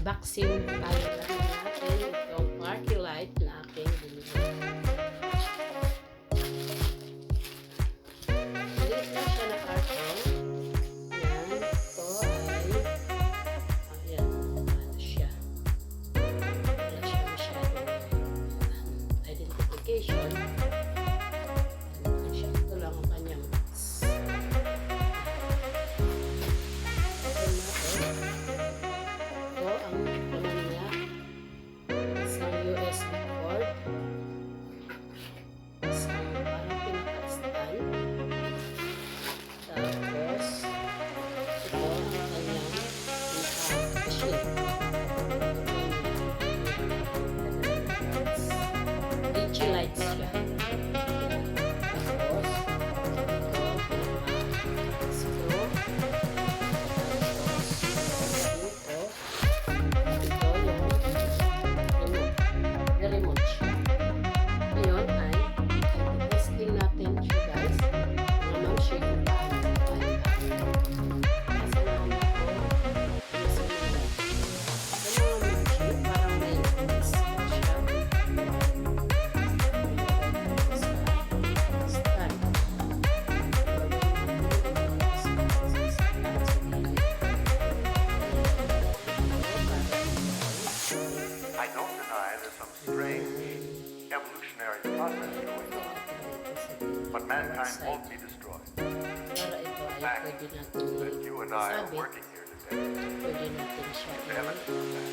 unboxing tayo natin itong party light na aking binili. Maliit lang siya na karton. Yan, ito ay ayan, ano siya. Wala siya masyadong identification. Ito lang ang kanyang box. USB cord, isang parang pinaka-stand, tapos ito ang kanyang machine. DC lights siya. Tapos remote siya. Ngayon ay testing natin siya guys. Mga ma'am-shake kung paano tayo. Kasi naman ako sa mga ma'am-shake parang may test siya. Stand. I don't deny there's some strange evolutionary process going on, but mankind won't be destroyed. Para ito The ay fact pwede natin that you and I are sabit. working here today Pwede natin siya is evidence of that.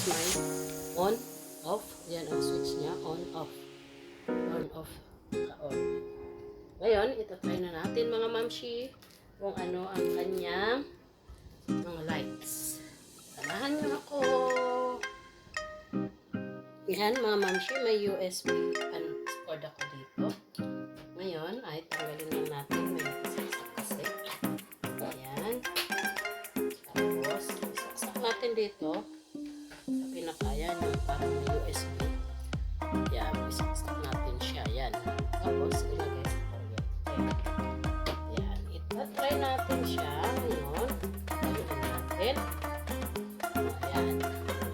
i-ayot on, off. Yan ang switch niya, on, off. On, off. On. Ngayon, itatry na natin mga mamshi kung ano ang kanyang mga lights. Samahan niyo ako. Yan mga mamshi, may USB cord ako dito. Ngayon, ay tanggalin lang natin. May saksak kasi. Ayan. Tapos, saksak natin dito. Sa pinakayan yung parang USB. Yan, isaksak natin siya. Yan. Tapos, ilagay sa target. Yan. Itatry natin siya. Ngayon, talunan natin. Ayan.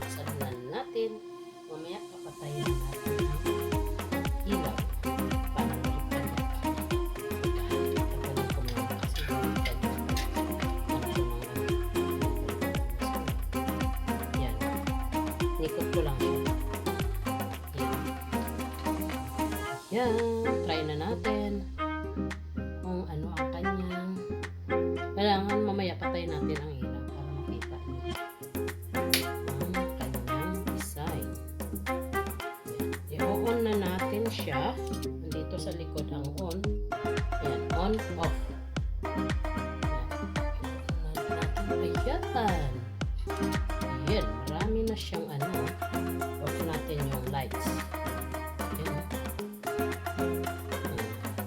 Salunan natin. Mamaya, papatayin natin ang ilaw. Para malikpan na pa. Tagalin ko muna kasi malikpan yan. Nikot ko lang siya. Yan. Try na natin. Kung ano ang kanyang. Kailangan mamaya patayin natin ang ilaw para makita niyo ang kanyang design. I-on na natin siya. Nandito sa likod ang on. Yan. On, off. Yan. Ayan. Ayan. Marami na siyang ano. Off natin yung lights. Ayan.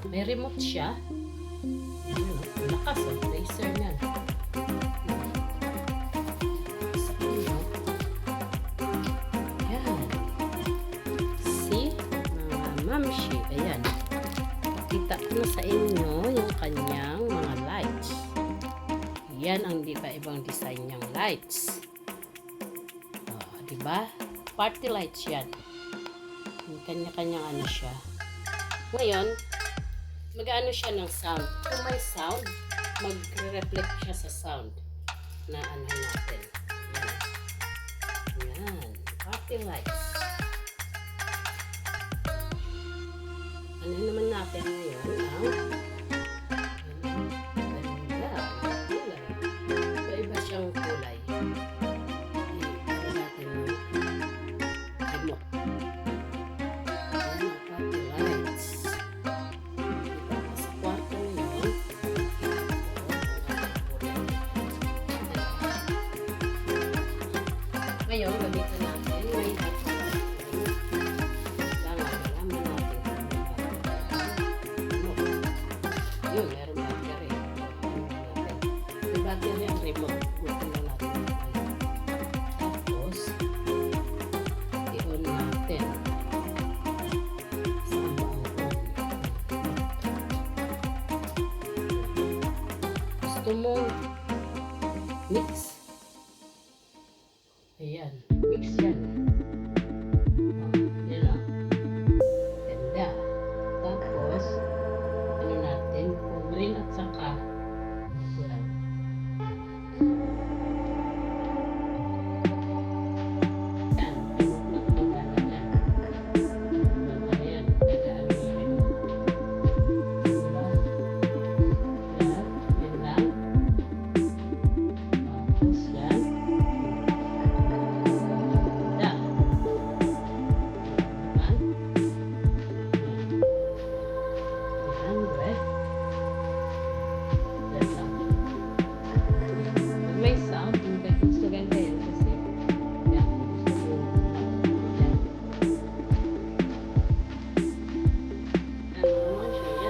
May remote siya. Ayan. Lakas oh. Laser yan. Sa inyo. Ayan. See? Mga mamshi. Ayan. Kita ko na sa inyo yung kanyang mga lights. Yan ang iba-ibang design niyang lights. Diba? Party lights yan. Kanya-kanyang ano siya. Ngayon, mag-ano siya ng sound. Kung may sound, magre-reflect siya sa sound na ano natin. Yan. Party lights. Ano naman natin ngayon ang ganda ng kulay. Iba siyang kulay. Ano natin yung remote. Yan ang party lights. Sa kwarto ngayon, ngayon, gamitin natin may yun, meron battery. May battery ang remote. Bukan na natin. Tapos, i-on natin. Saan ba ang on? Gusto mong mix. Ayan, mix yan. Yan lang. Ganda. Tapos, ano natin, green at saka kulay. Yan, magpagana yan. Ayan, gagaan mo rin. Diba? Yan lang. Tapos yan. Ganda. May sound, gusto ganda yan kasi yan, gusto mo yan. Ano naman siya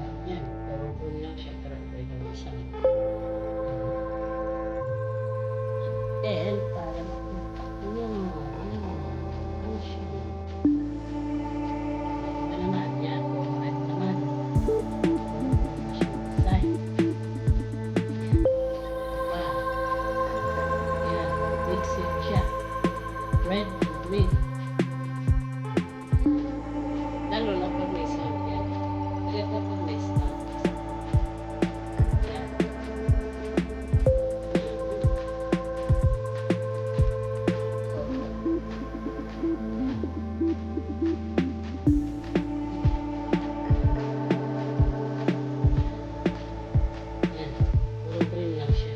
yan, yan, karugod lang siya, karugod lang siya. Then, para makita niyo, ano siya. Ano naman yan, correct naman. Ano siya, design. Wow. Yan, mix it siya. Red and green. Lalo na pag may sound yan. Lalo na pag may sound. Yan. Yan. Puro green lang siya.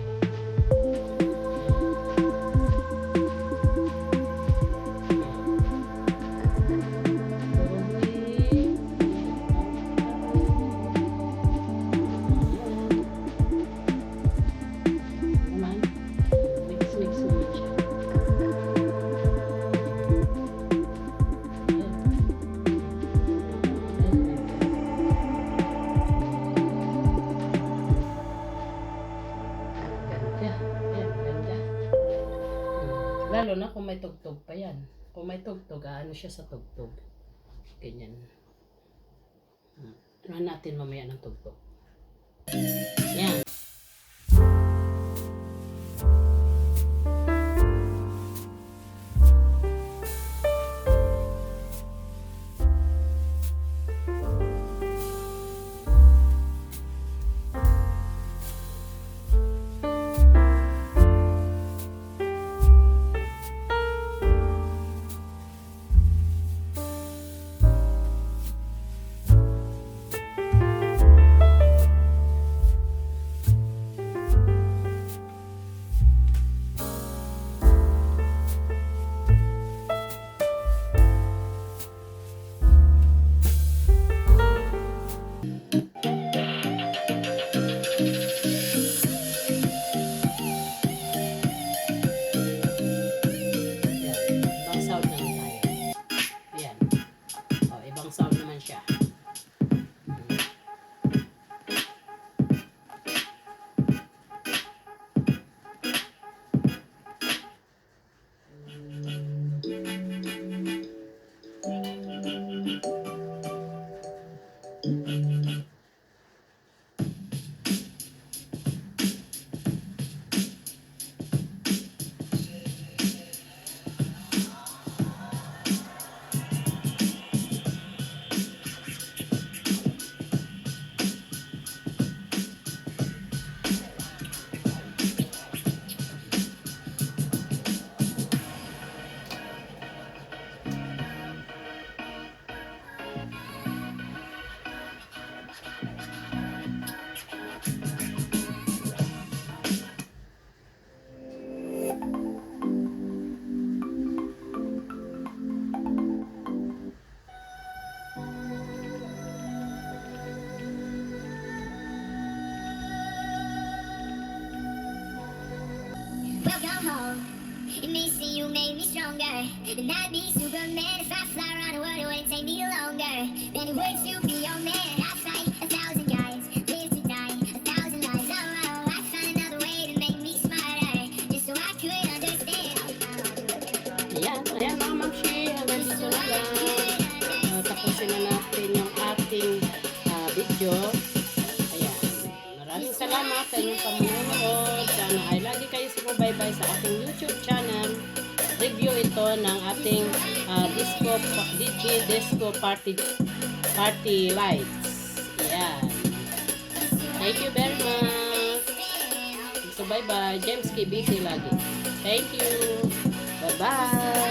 Lalo na kung may tugtog pa yan. Kung may tugtog, ano siya sa tugtog. Ganyan. Ano natin mamaya ng tugtog. Yan. It may seem you made me stronger. And I'd be Superman if I fly around the world. It wouldn't take me longer. Many ways to be your man. I fight 1,000 guys, live to die 1,000 lives. Oh, I find another way to make me smarter, just so I could understand. Ayan, ayan mga mamshi, hanggang dito na lang. Tapusin na natin yung ating video. Ayan, maraming salamat sa inyong pamunood. Sana ay lagi kayo sumubaybay sa ating YouTube channel. Review ito ng ating DJ Disco Party Lights. Ayan. Thank you very much. So bye bye. James KBC lagi. Thank you. Bye bye.